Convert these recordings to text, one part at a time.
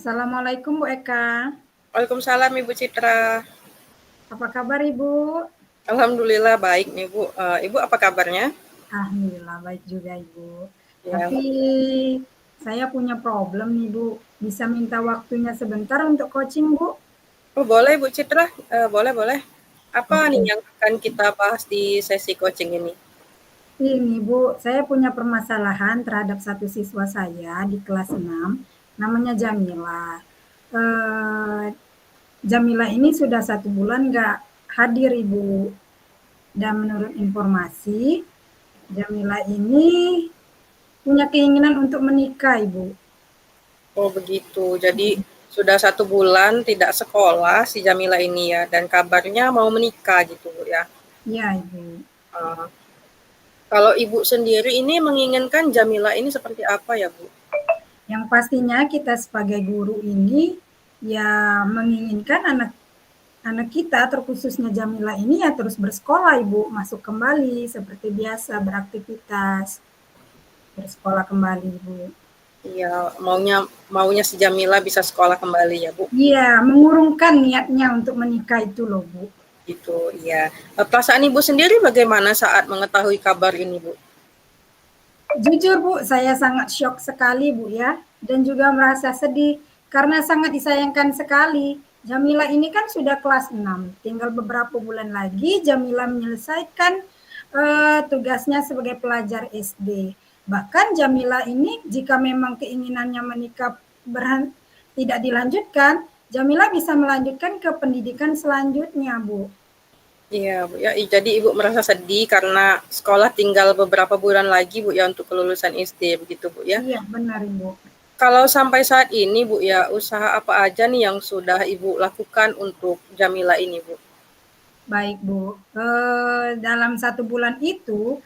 Assalamualaikum Bu Eka. Waalaikumsalam Ibu Citra. Apa kabar Ibu? Alhamdulillah baik nih Bu. Ibu apa kabarnya? Alhamdulillah baik juga Ibu. Ya, Tapi saya punya problem nih Bu. Bisa minta waktunya sebentar untuk coaching Bu? oh boleh Bu Citra. Boleh boleh. Apa nih Oke. yang akan kita bahas di sesi coaching ini? Ini Bu, saya punya permasalahan terhadap satu siswa saya di kelas 6, namanya Jamila. Eh, Jamila ini sudah 1 bulan nggak hadir Ibu. Dan menurut informasi, Jamila ini punya keinginan untuk menikah, Ibu. Oh begitu. Jadi sudah 1 bulan tidak sekolah si Jamila ini ya, dan kabarnya mau menikah gitu Bu ya. Ya, Ibu. Eh, Kalau Ibu sendiri ini menginginkan Jamila ini seperti apa ya Bu? Yang pastinya kita sebagai guru ini ya menginginkan anak kita, terkhususnya Jamila ini ya terus bersekolah, Ibu, masuk kembali seperti biasa beraktivitas, bersekolah kembali, Ibu. Iya, maunya maunya si Jamila bisa sekolah kembali ya Bu. Iya, mengurungkan niatnya untuk menikah itu loh, Bu. Gitu, iya. Perasaan Ibu sendiri bagaimana saat mengetahui kabar ini, Bu? Jujur Bu, saya sangat syok sekali Bu ya, dan juga merasa sedih karena sangat disayangkan sekali. Jamila ini kan sudah kelas 6, tinggal beberapa bulan lagi Jamila menyelesaikan tugasnya sebagai pelajar SD. Bahkan Jamila ini jika memang keinginannya menikah tidak dilanjutkan, Jamila bisa melanjutkan ke pendidikan selanjutnya Bu. Iya, Bu ya. Jadi Ibu merasa sedih karena sekolah tinggal beberapa bulan lagi, Bu ya, untuk kelulusan SD begitu, Bu ya. Iya benar Ibu. Kalau sampai saat ini, Bu ya, usaha apa aja nih yang sudah Ibu lakukan untuk Jamila ini, Bu? Baik Bu, dalam 1 bulan itu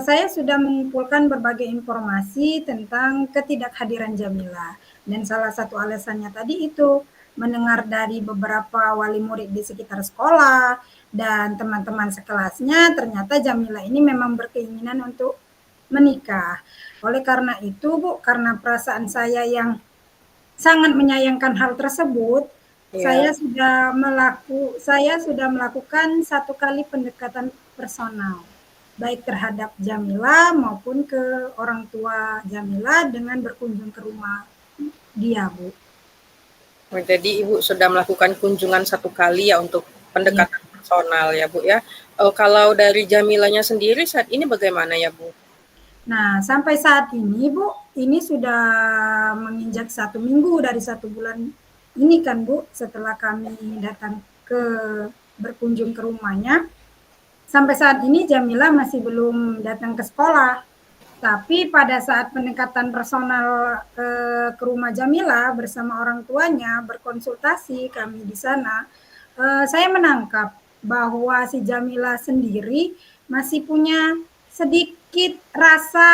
saya sudah mengumpulkan berbagai informasi tentang ketidakhadiran Jamila. Dan salah satu alasannya tadi itu mendengar dari beberapa wali murid di sekitar sekolah dan teman-teman sekelasnya, ternyata Jamila ini memang berkeinginan untuk menikah. Oleh karena itu Bu, karena perasaan saya yang sangat menyayangkan hal tersebut, Iya. saya sudah melakukan 1 kali pendekatan personal, baik terhadap Jamila maupun ke orang tua Jamila dengan berkunjung ke rumah dia, Bu. Oh, jadi Ibu sudah melakukan kunjungan 1 kali ya untuk Ya. pendekatan personal ya, Bu ya. Kalau dari Jamilanya sendiri saat ini bagaimana ya, Bu? Nah, sampai saat ini, Bu, ini sudah menginjak 1 minggu dari 1 bulan ini kan, Bu, setelah kami datang ke berkunjung ke rumahnya. Sampai saat ini Jamila masih belum datang ke sekolah. Tapi pada saat pendekatan personal ke rumah Jamila bersama orang tuanya berkonsultasi kami di sana, saya menangkap bahwa si Jamila sendiri masih punya sedikit rasa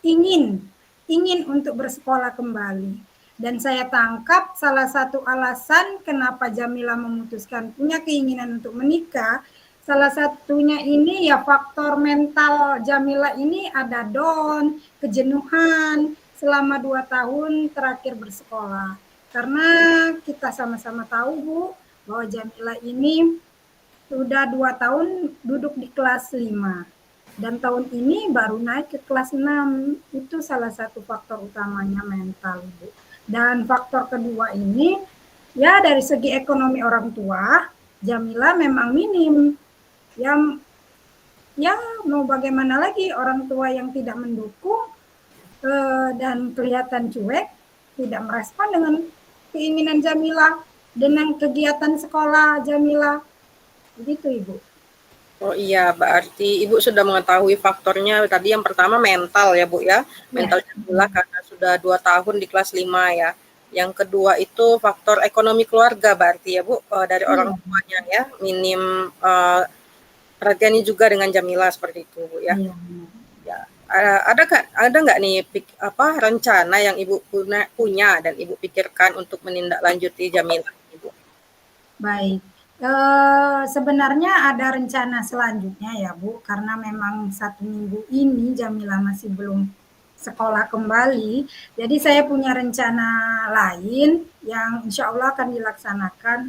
ingin ingin untuk bersekolah kembali. Dan saya tangkap salah satu alasan kenapa Jamila memutuskan punya keinginan untuk menikah, salah satunya ini ya faktor mental Jamila ini ada down, kejenuhan selama 2 tahun terakhir bersekolah. Karena kita sama-sama tahu Bu, bahwa Jamila ini sudah 2 tahun duduk di kelas 5. Dan tahun ini baru naik ke kelas 6. Itu salah satu faktor utamanya mental, Bu. Dan faktor kedua ini, ya dari segi ekonomi orang tua, Jamila memang minim. Ya mau bagaimana lagi orang tua yang tidak mendukung dan kelihatan cuek, tidak merespon dengan keinginan Jamila, dengan kegiatan sekolah Jamila. Begitu Ibu. Oh iya, berarti Ibu sudah mengetahui faktornya tadi yang pertama mental ya Bu ya. Ya. Mental Jamila karena sudah 2 tahun di kelas 5 ya. Yang kedua itu faktor ekonomi keluarga berarti ya Bu, dari orang Iya. tuanya ya, minim, perhatiannya juga dengan Jamila seperti itu Bu ya. Iya. Ya, ada nggak nih rencana yang Ibu punya dan Ibu pikirkan untuk menindaklanjuti Jamila ini Bu? Baik. Sebenarnya ada rencana selanjutnya ya Bu, karena memang 1 minggu ini Jamila masih belum sekolah kembali. Jadi saya punya rencana lain yang insya Allah akan dilaksanakan.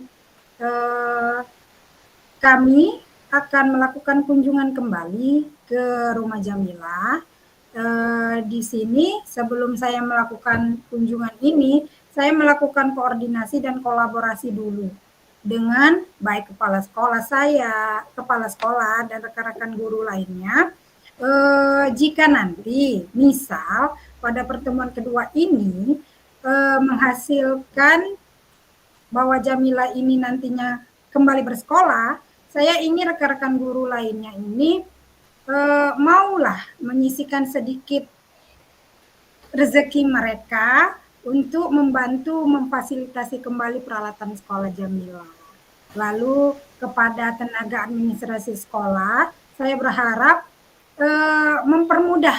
Kami akan melakukan kunjungan kembali ke rumah Jamilah. Di sini sebelum saya melakukan kunjungan ini, saya melakukan koordinasi dan kolaborasi dulu dengan baik kepala sekolah saya, kepala sekolah dan rekan-rekan guru lainnya. Jika nanti misal pada pertemuan kedua ini menghasilkan bahwa Jamilah ini nantinya kembali bersekolah, saya ingin rekan-rekan guru lainnya ini maulah menyisikan sedikit rezeki mereka untuk membantu memfasilitasi kembali peralatan sekolah Jamilah. Lalu kepada tenaga administrasi sekolah, saya berharap mempermudah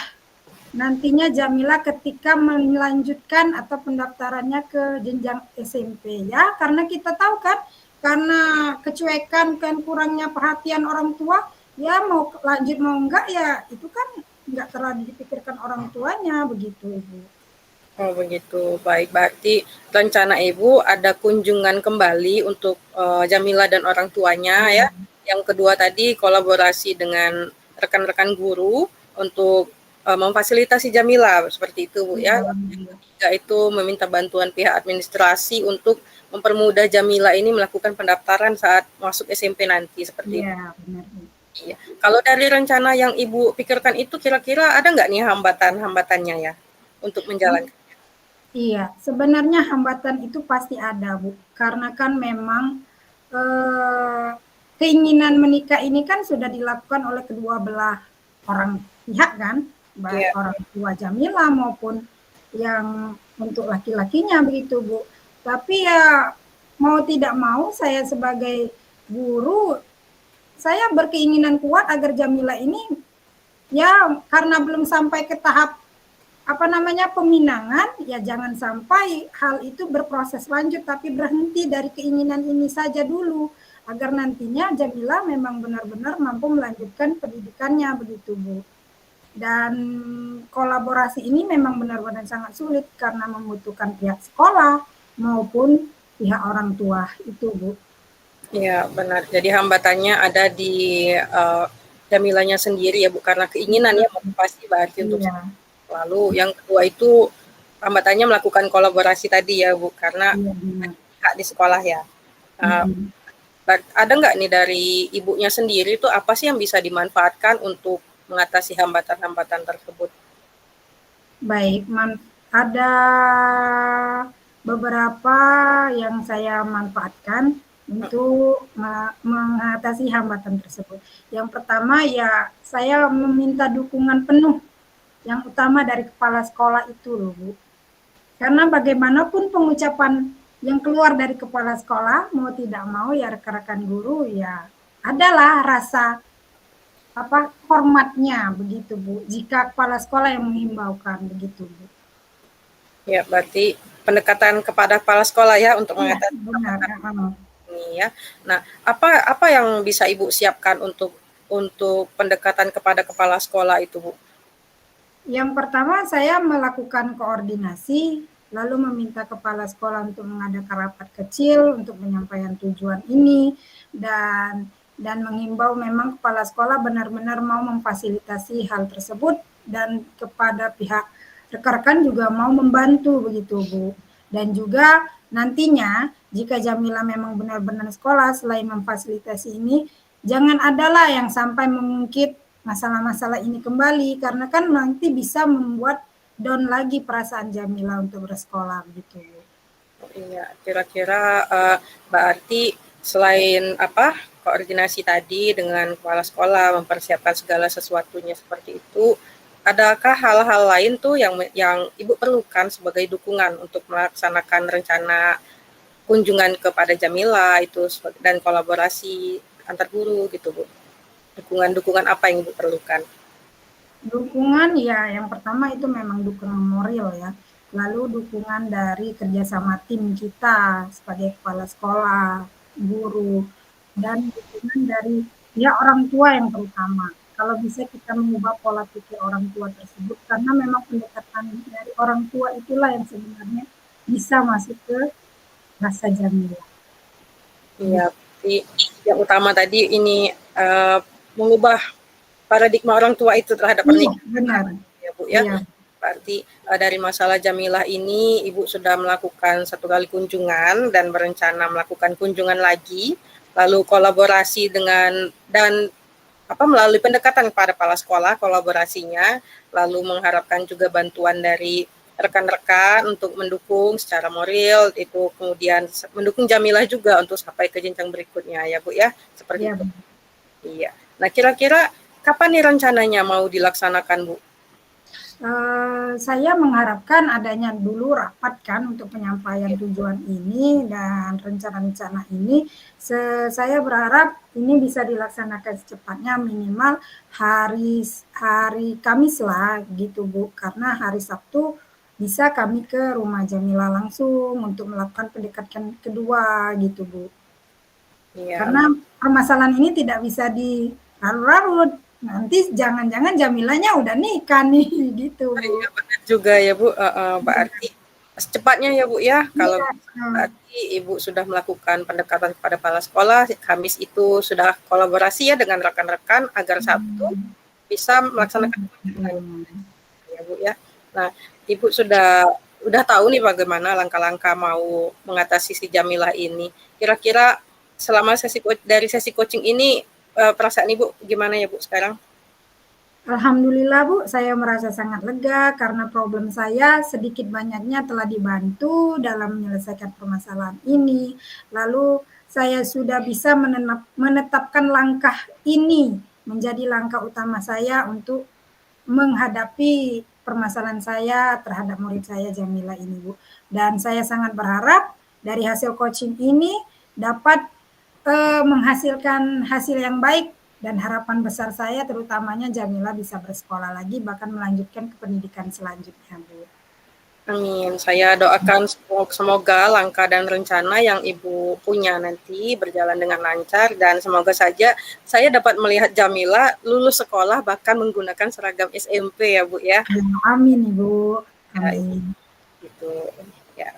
nantinya Jamilah ketika melanjutkan atau pendaftarannya ke jenjang SMP ya, karena kita tahu kan, karena kecuekan kan kurangnya perhatian orang tua, ya mau lanjut mau enggak ya itu kan enggak terlalu dipikirkan orang tuanya begitu Ibu. Oh begitu, baik. Berarti rencana Ibu ada kunjungan kembali untuk Jamilah dan orang tuanya ya. Yang kedua tadi kolaborasi dengan rekan-rekan guru untuk memfasilitasi Jamilah seperti itu Bu ya. Yang ketiga itu meminta bantuan pihak administrasi untuk mempermudah Jamilah ini melakukan pendaftaran saat masuk SMP nanti seperti itu. Benar. Iya. Kalau dari rencana yang Ibu pikirkan itu kira-kira ada nggak nih hambatan-hambatannya ya untuk menjalankan? Iya, sebenarnya hambatan itu pasti ada, Bu. Karena kan memang keinginan menikah ini kan sudah dilakukan oleh kedua belah orang pihak kan, baik orang tua Jamilah maupun yang untuk laki-lakinya begitu, Bu. Tapi ya mau tidak mau saya sebagai guru, saya berkeinginan kuat agar Jamilah ini ya karena belum sampai ke tahap peminangan, ya jangan sampai hal itu berproses lanjut tapi berhenti dari keinginan ini saja dulu agar nantinya Jamilah memang benar-benar mampu melanjutkan pendidikannya begitu Bu. Dan kolaborasi ini memang benar-benar sangat sulit karena membutuhkan pihak sekolah maupun pihak orang tua itu Bu. Ya benar, jadi hambatannya ada di Jamilahnya sendiri ya Bu, karena keinginannya pasti berarti untuk lalu yang kedua itu hambatannya melakukan kolaborasi tadi ya Bu, karena hak di sekolah ya. Ada nggak nih dari ibunya sendiri itu apa sih yang bisa dimanfaatkan untuk mengatasi hambatan-hambatan tersebut? Baik, ada beberapa yang saya manfaatkan untuk mengatasi hambatan tersebut. Yang pertama ya saya meminta dukungan penuh yang utama dari kepala sekolah itu loh Bu. Karena bagaimanapun pengucapan yang keluar dari kepala sekolah mau tidak mau ya rekan-rekan guru ya adalah rasa hormatnya begitu Bu. Jika kepala sekolah yang menghimbaukan begitu Bu. Ya berarti pendekatan kepada kepala sekolah ya untuk mengatasi ini ya. Nah apa yang bisa Ibu siapkan untuk pendekatan kepada kepala sekolah itu Bu? Yang pertama saya melakukan koordinasi, lalu meminta kepala sekolah untuk mengadakan rapat kecil untuk penyampaian tujuan ini dan menghimbau memang kepala sekolah benar-benar mau memfasilitasi hal tersebut dan kepada pihak rekan-rekan juga mau membantu begitu Bu. Dan juga nantinya jika Jamilah memang benar-benar sekolah selain memfasilitasi ini, jangan adalah yang sampai mengungkit masalah-masalah ini kembali karena kan nanti bisa membuat down lagi perasaan Jamilah untuk bersekolah begitu. Iya, kira-kira berarti selain koordinasi tadi dengan kepala sekolah mempersiapkan segala sesuatunya seperti itu, adakah hal-hal lain tuh yang Ibu perlukan sebagai dukungan untuk melaksanakan rencana kunjungan kepada Jamilah itu dan kolaborasi antar guru gitu Bu? Dukungan apa yang Ibu perlukan? Dukungan ya yang pertama itu memang dukungan moral ya. Lalu dukungan dari kerjasama tim kita sebagai kepala sekolah, guru, dan dukungan dari orang tua yang terutama. kalau bisa kita mengubah pola pikir orang tua tersebut, karena memang pendekatan dari orang tua itulah yang sebenarnya bisa masuk ke rasa Jamilah. Iya, jadi yang utama tadi ini mengubah paradigma orang tua itu terhadap Iya, pernikahan, benar. ya Bu ya. Iya. Berarti dari masalah Jamilah ini Ibu sudah melakukan 1 kali kunjungan dan berencana melakukan kunjungan lagi, lalu kolaborasi dengan dan melalui pendekatan kepada kepala sekolah kolaborasinya, lalu mengharapkan juga bantuan dari rekan-rekan untuk mendukung secara moral, itu kemudian mendukung Jamilah juga untuk sampai ke jenjang berikutnya ya Bu ya, seperti Iya, itu. Iya. Nah kira-kira kapan nih rencananya mau dilaksanakan Bu? Saya mengharapkan adanya dulu rapat kan untuk penyampaian tujuan ini dan rencana-rencana ini. Saya berharap ini bisa dilaksanakan secepatnya, minimal hari hari Kamis lah gitu Bu, karena hari Sabtu bisa kami ke rumah Jamila langsung untuk melakukan pendekatan kedua gitu Bu. Iya, Karena permasalahan ini tidak bisa dirarut-rarut. Nanti jangan-jangan Jamilanya udah nikah nih gitu Bu. iya benar juga ya Bu. Berarti secepatnya ya Bu ya. Kalau Iya, berarti Ibu sudah melakukan pendekatan kepada kepala sekolah, Kamis itu sudah kolaborasi ya dengan rekan-rekan agar Sabtu bisa melaksanakan kunjungan ya Bu ya. Nah, Ibu udah tahu nih bagaimana langkah-langkah mau mengatasi si Jamilah ini. Kira-kira selama dari sesi coaching ini perasaan Ibu gimana ya Bu sekarang? Alhamdulillah Bu, saya merasa sangat lega karena problem saya sedikit banyaknya telah dibantu dalam menyelesaikan permasalahan ini. Lalu saya sudah bisa menetapkan langkah ini menjadi langkah utama saya untuk menghadapi permasalahan saya terhadap murid saya Jamila ini Bu. Dan saya sangat berharap dari hasil coaching ini dapat menghasilkan hasil yang baik, dan harapan besar saya terutamanya Jamila bisa bersekolah lagi bahkan melanjutkan ke pendidikan selanjutnya Bu. Amin. Saya doakan semoga langkah dan rencana yang Ibu punya nanti berjalan dengan lancar dan semoga saja saya dapat melihat Jamila lulus sekolah bahkan menggunakan seragam SMP ya Bu ya. Amin Ibu. Ya, Amin. gitu. Ya.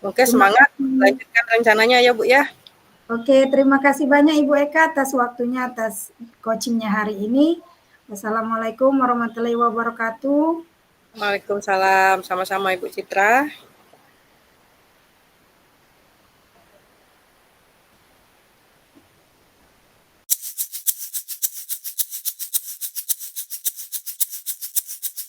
Oke, semangat lanjutkan rencananya ya Bu ya. Oke, terima kasih banyak Ibu Eka atas waktunya, atas coachingnya hari ini. Wassalamualaikum warahmatullahi wabarakatuh. Waalaikumsalam, sama-sama Ibu Citra.